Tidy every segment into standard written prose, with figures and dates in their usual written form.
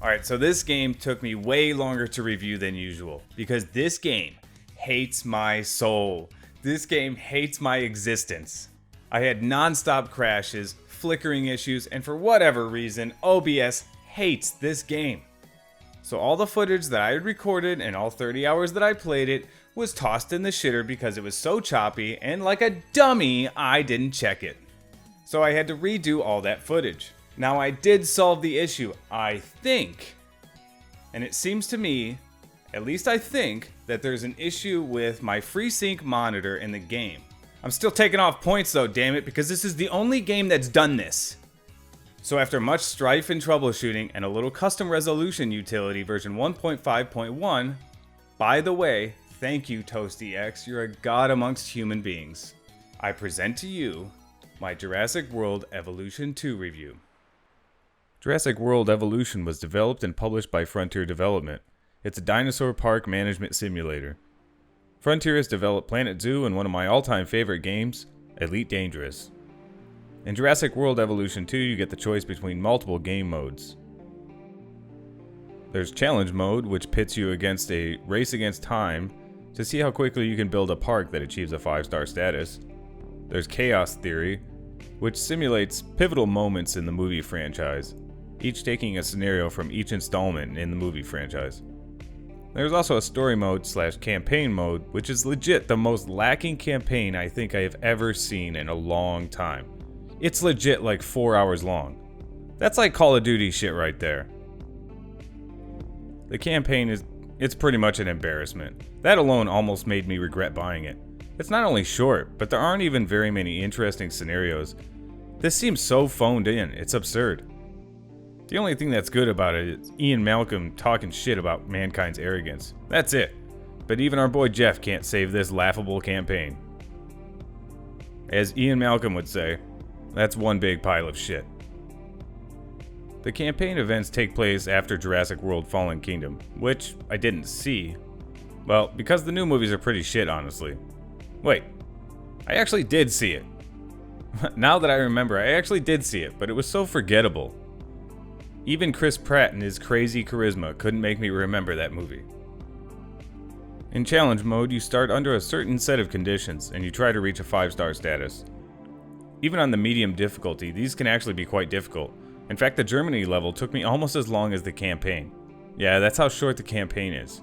Alright, so this game took me way longer to review than usual because this game hates my soul. This game hates my existence. I had non-stop crashes, flickering issues, and for whatever reason, OBS hates this game. So all the footage that I had recorded and all 30 hours that I played it was tossed in the shitter because it was so choppy, and like a dummy, I didn't check it. So I had to redo all that footage. Now I did solve the issue, I think. And it seems to me, at least I think, that there's an issue with my FreeSync monitor in the game. I'm still taking off points though, damn it, because this is the only game that's done this. So after much strife and troubleshooting and a little custom resolution utility version 1.5.1, by the way, thank you ToastyX, you're a god amongst human beings. I present to you my Jurassic World Evolution 2 review. Jurassic World Evolution was developed and published by Frontier Development. It's a dinosaur park management simulator. Frontier has developed Planet Zoo and one of my all-time favorite games, Elite Dangerous. In Jurassic World Evolution 2, you get the choice between multiple game modes. There's Challenge Mode, which pits you against a race against time to see how quickly you can build a park that achieves a 5-star status. There's Chaos Theory, which simulates pivotal moments in the movie franchise, each taking a scenario from each installment in the movie franchise. There's also a Story Mode / Campaign Mode, which is legit the most lacking campaign I think I have ever seen in a long time. It's legit like 4 hours long. That's like Call of Duty shit right there. The campaign it's pretty much an embarrassment. That alone almost made me regret buying it. It's not only short, but there aren't even very many interesting scenarios. This seems so phoned in, it's absurd. The only thing that's good about it is Ian Malcolm talking shit about mankind's arrogance. That's it. But even our boy Jeff can't save this laughable campaign. As Ian Malcolm would say, that's one big pile of shit. The campaign events take place after Jurassic World Fallen Kingdom, which I didn't see. Well, because the new movies are pretty shit, honestly. Wait, I actually did see it. Now that I remember, I actually did see it, but it was so forgettable. Even Chris Pratt and his crazy charisma couldn't make me remember that movie. In Challenge Mode, you start under a certain set of conditions, and you try to reach a 5-star status. Even on the medium difficulty, these can actually be quite difficult. In fact, the Germany level took me almost as long as the campaign. Yeah, that's how short the campaign is.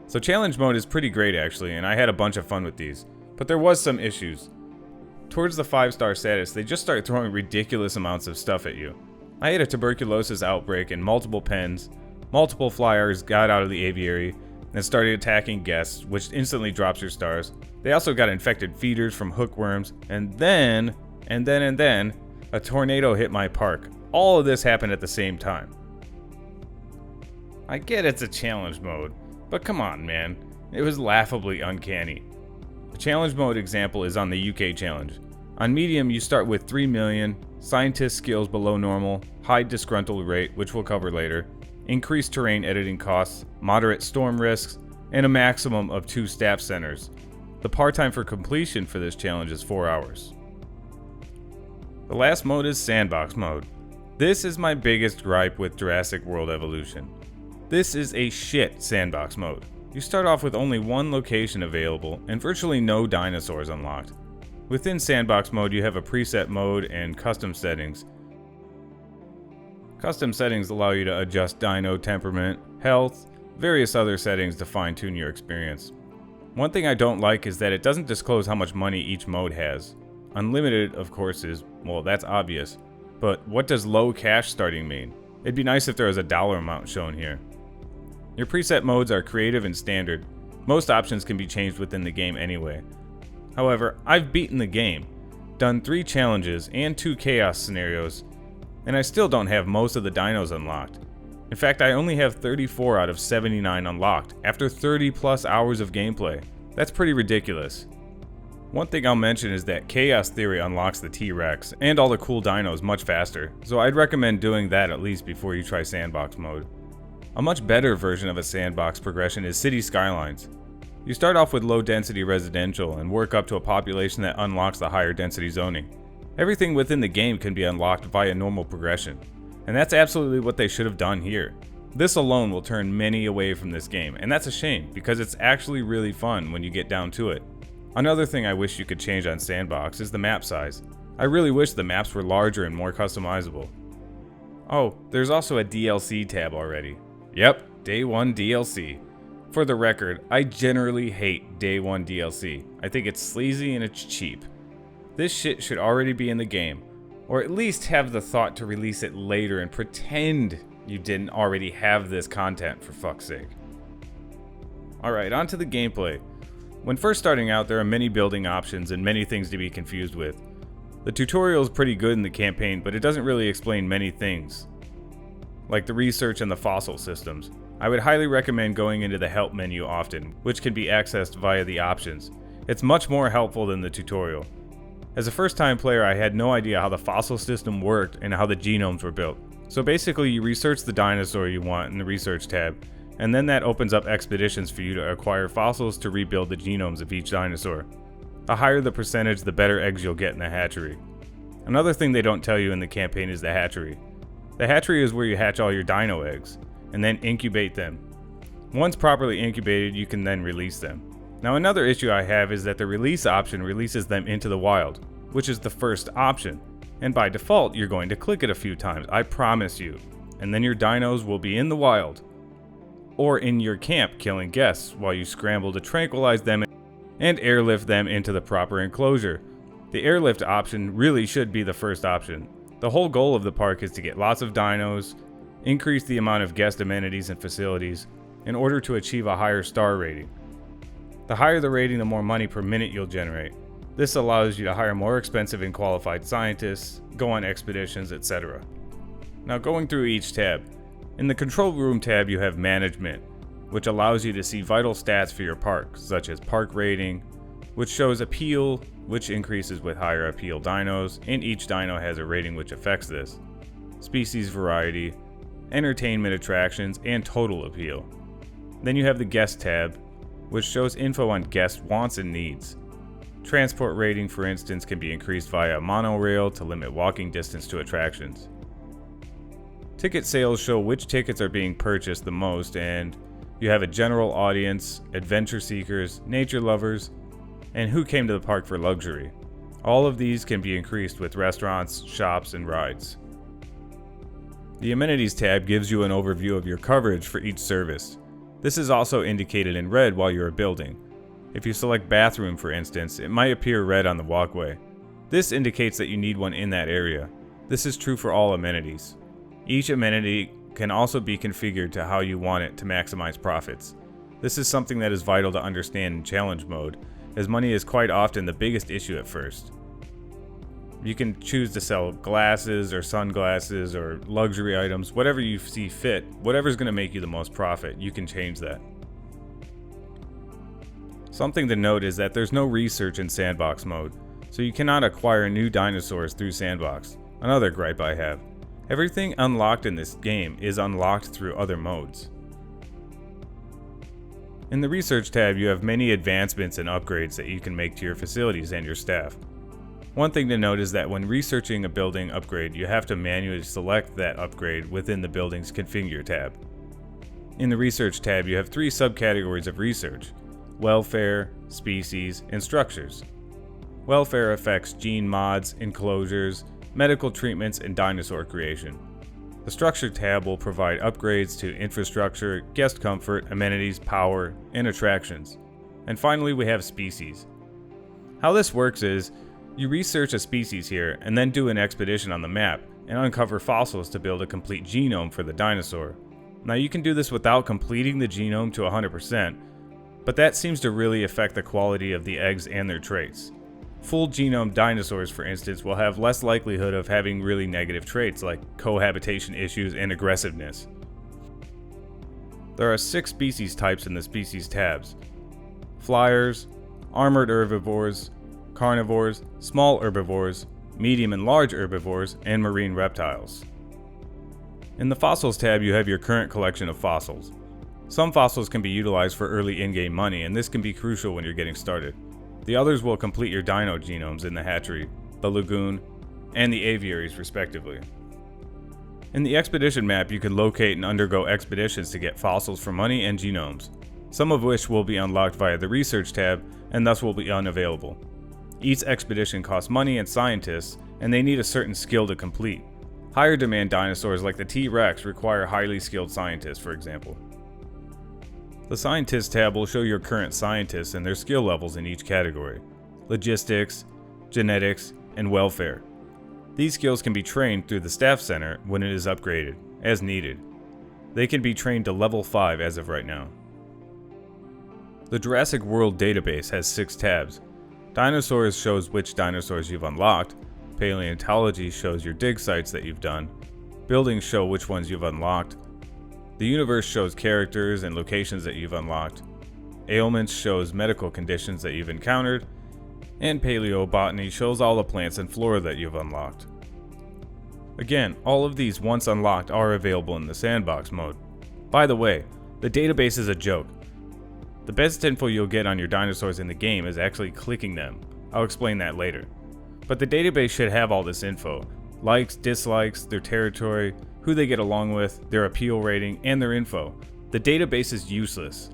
So Challenge Mode is pretty great actually, and I had a bunch of fun with these. But there was some issues. Towards the 5-star status, they just start throwing ridiculous amounts of stuff at you. I had a tuberculosis outbreak in multiple pens, multiple flyers got out of the aviary, and started attacking guests, which instantly drops your stars. They also got infected feeders from hookworms, and then, a tornado hit my park. All of this happened at the same time. I get it's a challenge mode, but come on, man. It was laughably uncanny. The challenge mode example is on the UK challenge. On medium, you start with 3 million, scientist skills below normal, high disgruntled rate, which we'll cover later, increased terrain editing costs, moderate storm risks, and a maximum of 2 staff centers. The par time for completion for this challenge is 4 hours. The last mode is Sandbox Mode. This is my biggest gripe with Jurassic World Evolution. This is a shit Sandbox Mode. You start off with only one location available and virtually no dinosaurs unlocked. Within Sandbox Mode, you have a preset mode and custom settings. Custom settings allow you to adjust dino temperament, health, various other settings to fine-tune your experience. One thing I don't like is that it doesn't disclose how much money each mode has. Unlimited, of course, is, well, that's obvious. But what does low cash starting mean? It'd be nice if there was a dollar amount shown here. Your preset modes are creative and standard. Most options can be changed within the game anyway. However, I've beaten the game, done 3 challenges and 2 chaos scenarios, and I still don't have most of the dinos unlocked. In fact, I only have 34 out of 79 unlocked after 30 plus hours of gameplay. That's pretty ridiculous. One thing I'll mention is that Chaos Theory unlocks the T-Rex and all the cool dinos much faster, so I'd recommend doing that at least before you try Sandbox Mode. A much better version of a sandbox progression is City Skylines. You start off with low density residential and work up to a population that unlocks the higher density zoning. Everything within the game can be unlocked via normal progression, and that's absolutely what they should have done here. This alone will turn many away from this game, and that's a shame, because it's actually really fun when you get down to it. Another thing I wish you could change on Sandbox is the map size. I really wish the maps were larger and more customizable. Oh, there's also a DLC tab already. Yep, Day 1 DLC. For the record, I generally hate Day 1 DLC. I think it's sleazy and it's cheap. This shit should already be in the game, or at least have the thought to release it later and pretend you didn't already have this content, for fuck's sake. Alright, on to the gameplay. When first starting out, there are many building options and many things to be confused with. The tutorial is pretty good in the campaign, but it doesn't really explain many things, like the research and the fossil systems. I would highly recommend going into the help menu often, which can be accessed via the options. It's much more helpful than the tutorial. As a first-time player, I had no idea how the fossil system worked and how the genomes were built. So basically, you research the dinosaur you want in the research tab, and then that opens up expeditions for you to acquire fossils to rebuild the genomes of each dinosaur. The higher the percentage, the better eggs you'll get in the hatchery. Another thing they don't tell you in the campaign is the hatchery. The hatchery is where you hatch all your dino eggs, and then incubate them. Once properly incubated, you can then release them. Now another issue I have is that the release option releases them into the wild, which is the first option. And by default, you're going to click it a few times, I promise you. And then your dinos will be in the wild, or in your camp killing guests while you scramble to tranquilize them and airlift them into the proper enclosure. The airlift option really should be the first option. The whole goal of the park is to get lots of dinos, increase the amount of guest amenities and facilities, in order to achieve a higher star rating. The higher the rating, the more money per minute you'll generate. This allows you to hire more expensive and qualified scientists, go on expeditions, etc. Now going through each tab. In the control room tab you have management, which allows you to see vital stats for your park, such as park rating, which shows appeal, which increases with higher appeal dinos, and each dino has a rating which affects this. Species variety, entertainment attractions, and total appeal. Then you have the guest tab, which shows info on guest wants and needs. Transport rating, for instance, can be increased via monorail to limit walking distance to attractions. Ticket sales show which tickets are being purchased the most, and you have a general audience, adventure seekers, nature lovers, and who came to the park for luxury. All of these can be increased with restaurants, shops, and rides. The amenities tab gives you an overview of your coverage for each service. This is also indicated in red while you are building. If you select bathroom, for instance, it might appear red on the walkway. This indicates that you need one in that area. This is true for all amenities. Each amenity can also be configured to how you want it to maximize profits. This is something that is vital to understand in challenge mode, as money is quite often the biggest issue at first. You can choose to sell glasses or sunglasses or luxury items, whatever you see fit, whatever's going to make you the most profit, you can change that. Something to note is that there's no research in Sandbox Mode, so you cannot acquire new dinosaurs through Sandbox. Another gripe I have. Everything unlocked in this game is unlocked through other modes. In the Research tab, you have many advancements and upgrades that you can make to your facilities and your staff. One thing to note is that when researching a building upgrade, you have to manually select that upgrade within the building's Configure tab. In the Research tab, you have 3 subcategories of research: welfare, species, and structures. Welfare affects gene mods, enclosures, medical treatments, and dinosaur creation. The Structure tab will provide upgrades to infrastructure, guest comfort, amenities, power, and attractions. And finally, we have species. How this works is, you research a species here, and then do an expedition on the map, and uncover fossils to build a complete genome for the dinosaur. Now you can do this without completing the genome to 100%, but that seems to really affect the quality of the eggs and their traits. Full genome dinosaurs, for instance, will have less likelihood of having really negative traits like cohabitation issues and aggressiveness. There are 6 species types in the species tabs: flyers, armored herbivores, carnivores, small herbivores, medium and large herbivores, and marine reptiles. In the fossils tab, you have your current collection of fossils. Some fossils can be utilized for early in-game money, and this can be crucial when you're getting started. The others will complete your dino genomes in the hatchery, the lagoon, and the aviaries respectively. In the expedition map, you can locate and undergo expeditions to get fossils for money and genomes, some of which will be unlocked via the research tab and thus will be unavailable. Each expedition costs money and scientists, and they need a certain skill to complete. Higher demand dinosaurs like the T-Rex require highly skilled scientists, for example. The Scientists tab will show your current scientists and their skill levels in each category: logistics, genetics, and welfare. These skills can be trained through the Staff Center when it is upgraded, as needed. They can be trained to level 5 as of right now. The Jurassic World database has 6 tabs. Dinosaurs shows which dinosaurs you've unlocked. Paleontology shows your dig sites that you've done. Buildings show which ones you've unlocked. The universe shows characters and locations that you've unlocked. Ailments shows medical conditions that you've encountered. And paleobotany shows all the plants and flora that you've unlocked. Again, all of these once unlocked are available in the Sandbox mode. By the way, the database is a joke. The best info you'll get on your dinosaurs in the game is actually clicking them. I'll explain that later. But the database should have all this info: likes, dislikes, their territory, who they get along with, their appeal rating, and their info. The database is useless.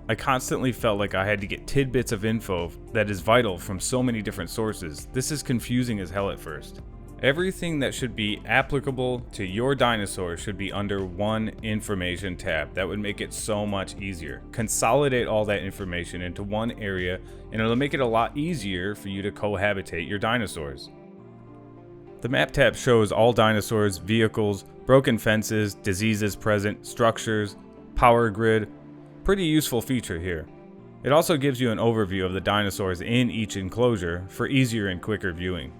I constantly felt like I had to get tidbits of info that is vital from so many different sources. This is confusing as hell at first. Everything that should be applicable to your dinosaur should be under one information tab. That would make it so much easier. Consolidate all that information into one area, and it'll make it a lot easier for you to cohabitate your dinosaurs. The map tab shows all dinosaurs, vehicles, broken fences, diseases present, structures, power grid. Pretty useful feature here. It also gives you an overview of the dinosaurs in each enclosure for easier and quicker viewing.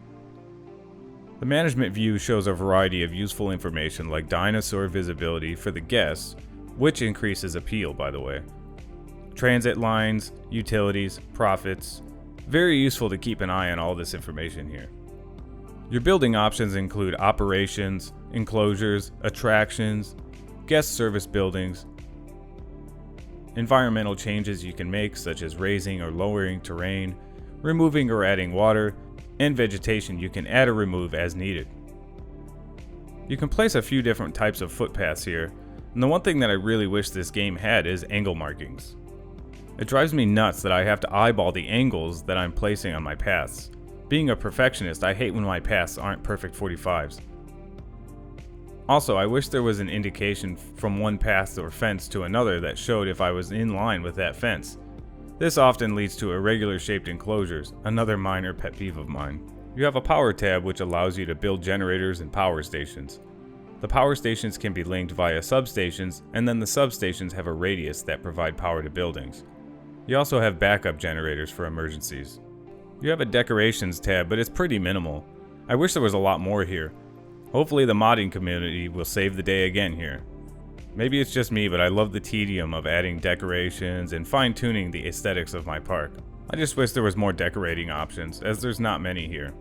The management view shows a variety of useful information like dinosaur visibility for the guests, which increases appeal, by the way. Transit lines, utilities, profits. Very useful to keep an eye on all this information here. Your building options include operations, enclosures, attractions, guest service buildings, environmental changes you can make such as raising or lowering terrain, removing or adding water, and vegetation you can add or remove as needed. You can place a few different types of footpaths here, and the one thing that I really wish this game had is angle markings. It drives me nuts that I have to eyeball the angles that I'm placing on my paths. Being a perfectionist, I hate when my paths aren't perfect 45s. Also, I wish there was an indication from one path or fence to another that showed if I was in line with that fence. This often leads to irregular shaped enclosures, another minor pet peeve of mine. You have a power tab which allows you to build generators and power stations. The power stations can be linked via substations, and then the substations have a radius that provide power to buildings. You also have backup generators for emergencies. You have a decorations tab, but it's pretty minimal. I wish there was a lot more here. Hopefully the modding community will save the day again here. Maybe it's just me, but I love the tedium of adding decorations and fine-tuning the aesthetics of my park. I just wish there was more decorating options, as there's not many here.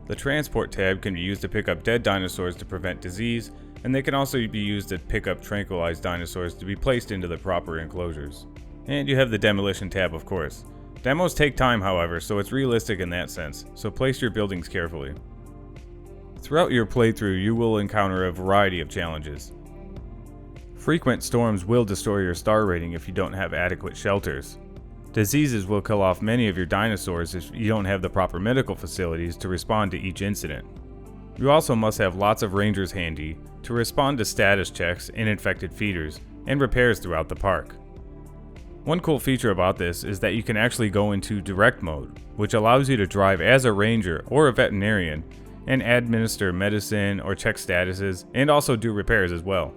The transport tab can be used to pick up dead dinosaurs to prevent disease, and they can also be used to pick up tranquilized dinosaurs to be placed into the proper enclosures. And you have the demolition tab, of course. Demos take time, however, so it's realistic in that sense, so place your buildings carefully. Throughout your playthrough, you will encounter a variety of challenges. Frequent storms will destroy your star rating if you don't have adequate shelters. Diseases will kill off many of your dinosaurs if you don't have the proper medical facilities to respond to each incident. You also must have lots of rangers handy to respond to status checks and infected feeders, and repairs throughout the park. One cool feature about this is that you can actually go into direct mode, which allows you to drive as a ranger or a veterinarian and administer medicine or check statuses, and also do repairs as well.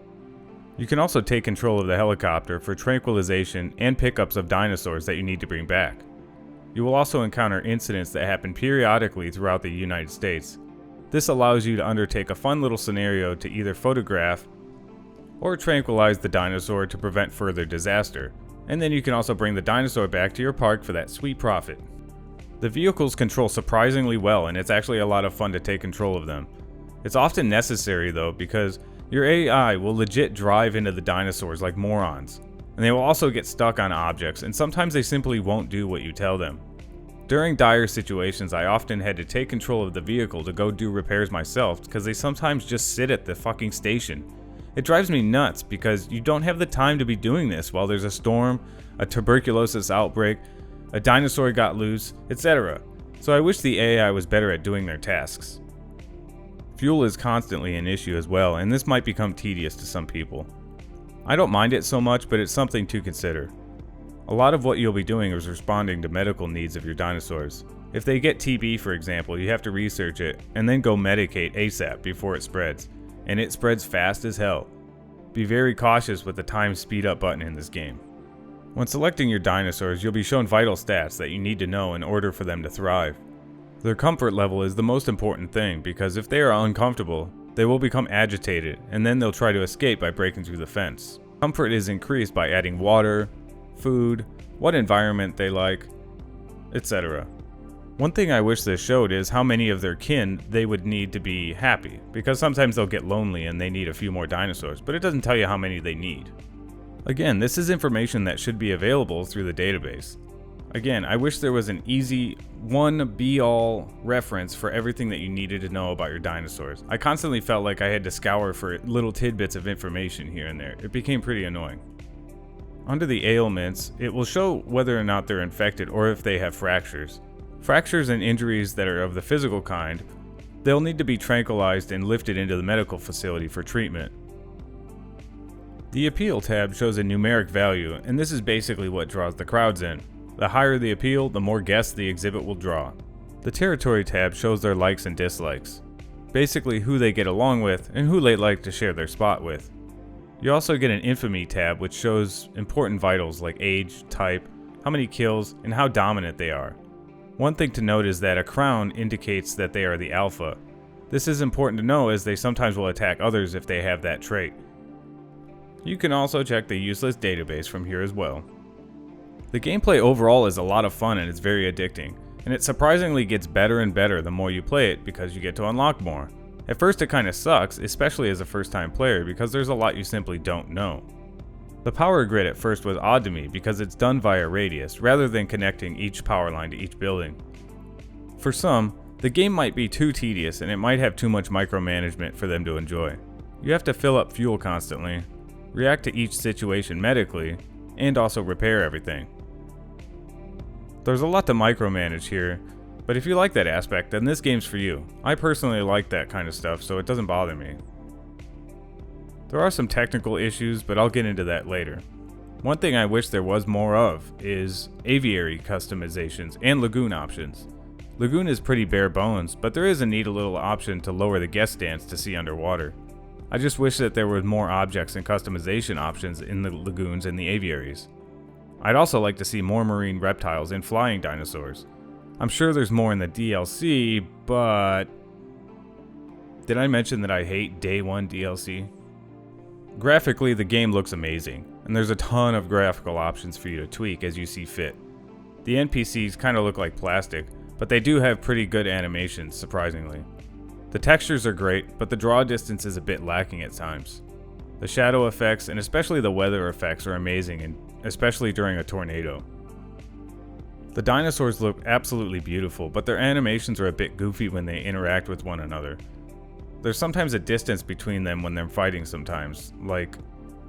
You can also take control of the helicopter for tranquilization and pickups of dinosaurs that you need to bring back. You will also encounter incidents that happen periodically throughout the United States. This allows you to undertake a fun little scenario to either photograph or tranquilize the dinosaur to prevent further disaster, and then you can also bring the dinosaur back to your park for that sweet profit. The vehicles control surprisingly well, and it's actually a lot of fun to take control of them. It's often necessary though, because your AI will legit drive into the dinosaurs like morons, and they will also get stuck on objects, and sometimes they simply won't do what you tell them. During dire situations, I often had to take control of the vehicle to go do repairs myself because they sometimes just sit at the fucking station. It drives me nuts because you don't have the time to be doing this while there's a storm, a tuberculosis outbreak, a dinosaur got loose, etc. So I wish the AI was better at doing their tasks. Fuel is constantly an issue as well, and this might become tedious to some people. I don't mind it so much, but it's something to consider. A lot of what you'll be doing is responding to medical needs of your dinosaurs. If they get TB, for example, you have to research it and then go medicate ASAP before it spreads. And it spreads fast as hell. Be very cautious with the time speed up button in this game. When selecting your dinosaurs, you'll be shown vital stats that you need to know in order for them to thrive. Their comfort level is the most important thing because if they are uncomfortable, they will become agitated and then they'll try to escape by breaking through the fence. Comfort is increased by adding water, food, what environment they like, etc. One thing I wish this showed is how many of their kin they would need to be happy, because sometimes they'll get lonely and they need a few more dinosaurs, but it doesn't tell you how many they need. Again, this is information that should be available through the database. Again, I wish there was an easy, one be-all reference for everything that you needed to know about your dinosaurs. I constantly felt like I had to scour for little tidbits of information here and there. It became pretty annoying. Under the ailments, it will show whether or not they're infected or if they have fractures. Fractures and injuries that are of the physical kind, they'll need to be tranquilized and lifted into the medical facility for treatment. The appeal tab shows a numeric value, and this is basically what draws the crowds in. The higher the appeal, the more guests the exhibit will draw. The territory tab shows their likes and dislikes, basically who they get along with and who they like to share their spot with. You also get an infamy tab which shows important vitals like age, type, how many kills, and how dominant they are. One thing to note is that a crown indicates that they are the alpha. This is important to know as they sometimes will attack others if they have that trait. You can also check the useless database from here as well. The gameplay overall is a lot of fun and it's very addicting, and it surprisingly gets better and better the more you play it because you get to unlock more. At first it kinda sucks, especially as a first time player because there's a lot you simply don't know. The power grid at first was odd to me because it's done via radius rather than connecting each power line to each building. For some, the game might be too tedious and it might have too much micromanagement for them to enjoy. You have to fill up fuel constantly, react to each situation medically, and also repair everything. There's a lot to micromanage here, but if you like that aspect, then this game's for you. I personally like that kind of stuff, so it doesn't bother me. There are some technical issues, but I'll get into that later. One thing I wish there was more of is aviary customizations and lagoon options. Lagoon is pretty bare bones, but there is a neat little option to lower the guest stands to see underwater. I just wish that there were more objects and customization options in the lagoons and the aviaries. I'd also like to see more marine reptiles and flying dinosaurs. I'm sure there's more in the DLC, but... Did I mention that I hate Day 1 DLC? Graphically, the game looks amazing, and there's a ton of graphical options for you to tweak as you see fit. The NPCs kinda look like plastic, but they do have pretty good animations, surprisingly. The textures are great, but the draw distance is a bit lacking at times. The shadow effects, and especially the weather effects, are amazing, and especially during a tornado. The dinosaurs look absolutely beautiful, but their animations are a bit goofy when they interact with one another. There's sometimes a distance between them when they're fighting sometimes, like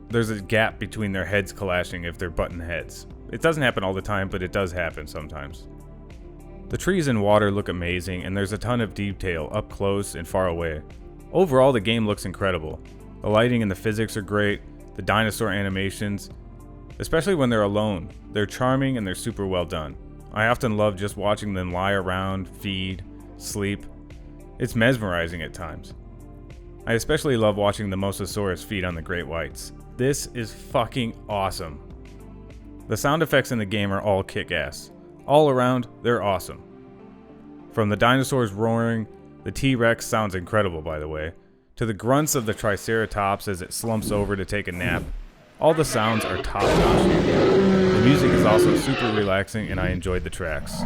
there's a gap between their heads clashing if they're button heads. It doesn't happen all the time, but it does happen sometimes. The trees and water look amazing, and there's a ton of detail up close and far away. Overall, the game looks incredible. The lighting and the physics are great, the dinosaur animations, especially when they're alone. They're charming and they're super well done. I often love just watching them lie around, feed, sleep. It's mesmerizing at times. I especially love watching the Mosasaurus feed on the great whites. This is fucking awesome. The sound effects in the game are all kick-ass. All around, they're awesome. From the dinosaurs roaring, the T-Rex sounds incredible by the way, to the grunts of the Triceratops as it slumps over to take a nap. All the sounds are top-notch. The music is also super relaxing and I enjoyed the tracks.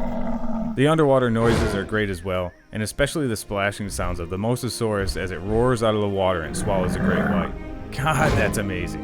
The underwater noises are great as well, and especially the splashing sounds of the Mosasaurus as it roars out of the water and swallows a great white. God, that's amazing.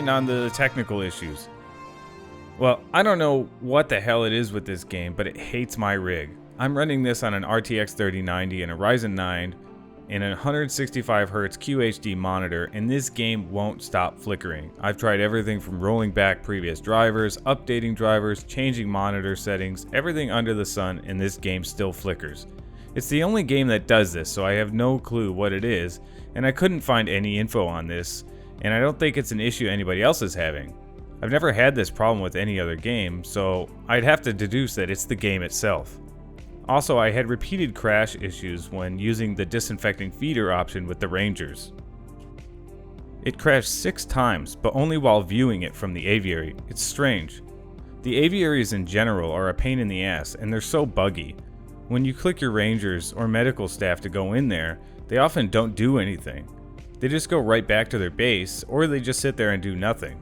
getting on to the technical issues. Well, I don't know what the hell it is with this game, but it hates my rig. I'm running this on an RTX 3090 and a Ryzen 9 and a 165Hz QHD monitor, and this game won't stop flickering. I've tried everything from rolling back previous drivers, updating drivers, changing monitor settings, everything under the sun, and this game still flickers. It's the only game that does this, so I have no clue what it is, and I couldn't find any info on this, and I don't think it's an issue anybody else is having. I've never had this problem with any other game, so I'd have to deduce that it's the game itself. Also, I had repeated crash issues when using the disinfecting feeder option with the Rangers. It crashed 6 times, but only while viewing it from the aviary. It's strange. The aviaries in general are a pain in the ass, and they're so buggy. When you click your Rangers or medical staff to go in there, they often don't do anything. They just go right back to their base, or they just sit there and do nothing.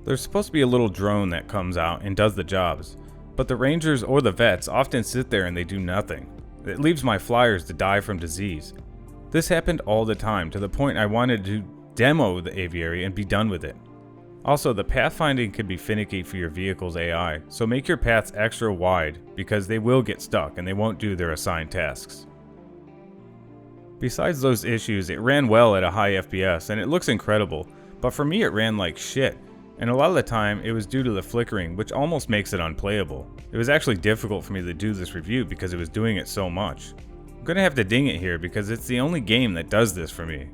There's supposed to be a little drone that comes out and does the jobs, but the Rangers or the vets often sit there and they do nothing. It leaves my flyers to die from disease. This happened all the time, to the point I wanted to demo the aviary and be done with it. Also, the pathfinding can be finicky for your vehicle's AI, so make your paths extra wide because they will get stuck and they won't do their assigned tasks. Besides those issues, it ran well at a high FPS and it looks incredible, but for me it ran like shit. And a lot of the time, it was due to the flickering, which almost makes it unplayable. It was actually difficult for me to do this review because it was doing it so much. I'm gonna have to ding it here because it's the only game that does this for me.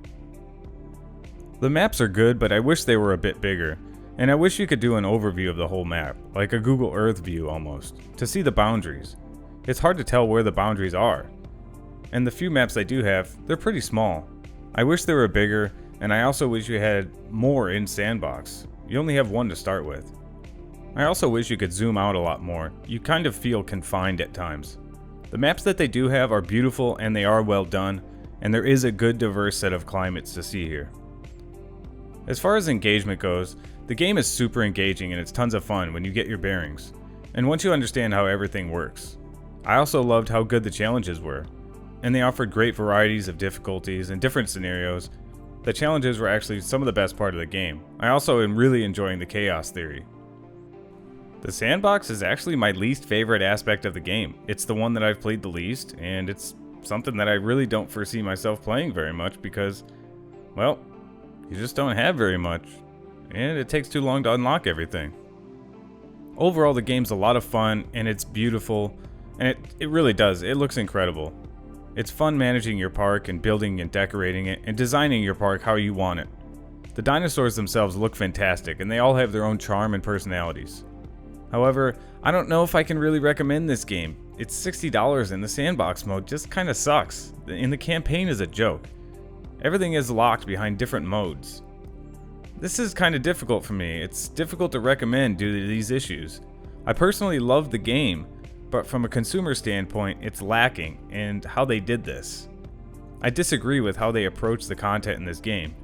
The maps are good, but I wish they were a bit bigger. And I wish you could do an overview of the whole map, like a Google Earth view almost, to see the boundaries. It's hard to tell where the boundaries are. And the few maps I do have, they're pretty small. I wish they were bigger, and I also wish you had more in Sandbox. You only have one to start with. I also wish you could zoom out a lot more. You kind of feel confined at times. The maps that they do have are beautiful and they are well done, and there is a good diverse set of climates to see here. As far as engagement goes, the game is super engaging and it's tons of fun when you get your bearings, and once you understand how everything works. I also loved how good the challenges were, and they offered great varieties of difficulties and different scenarios. The challenges were actually some of the best part of the game. I also am really enjoying the chaos theory. The sandbox is actually my least favorite aspect of the game. It's the one that I've played the least, and it's something that I really don't foresee myself playing very much because, well, you just don't have very much, and it takes too long to unlock everything. Overall, the game's a lot of fun, and it's beautiful, and it really does. It looks incredible. It's fun managing your park and building and decorating it and designing your park how you want it. The dinosaurs themselves look fantastic and they all have their own charm and personalities. However, I don't know if I can really recommend this game. It's $60 and the sandbox mode just kinda sucks, and the campaign is a joke. Everything is locked behind different modes. This is kinda difficult for me. It's difficult to recommend due to these issues. I personally love the game, but from a consumer standpoint, it's lacking in how they did this. I disagree with how they approach the content in this game.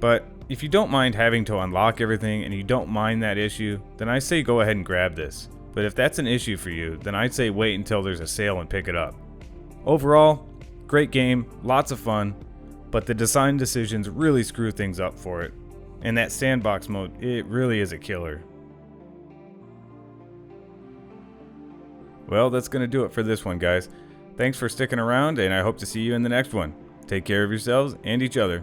But if you don't mind having to unlock everything and you don't mind that issue, then I say go ahead and grab this. But if that's an issue for you, then I'd say wait until there's a sale and pick it up. Overall, great game, lots of fun, but the design decisions really screw things up for it. And that sandbox mode, it really is a killer. Well, that's going to do it for this one, guys. Thanks for sticking around, and I hope to see you in the next one. Take care of yourselves and each other.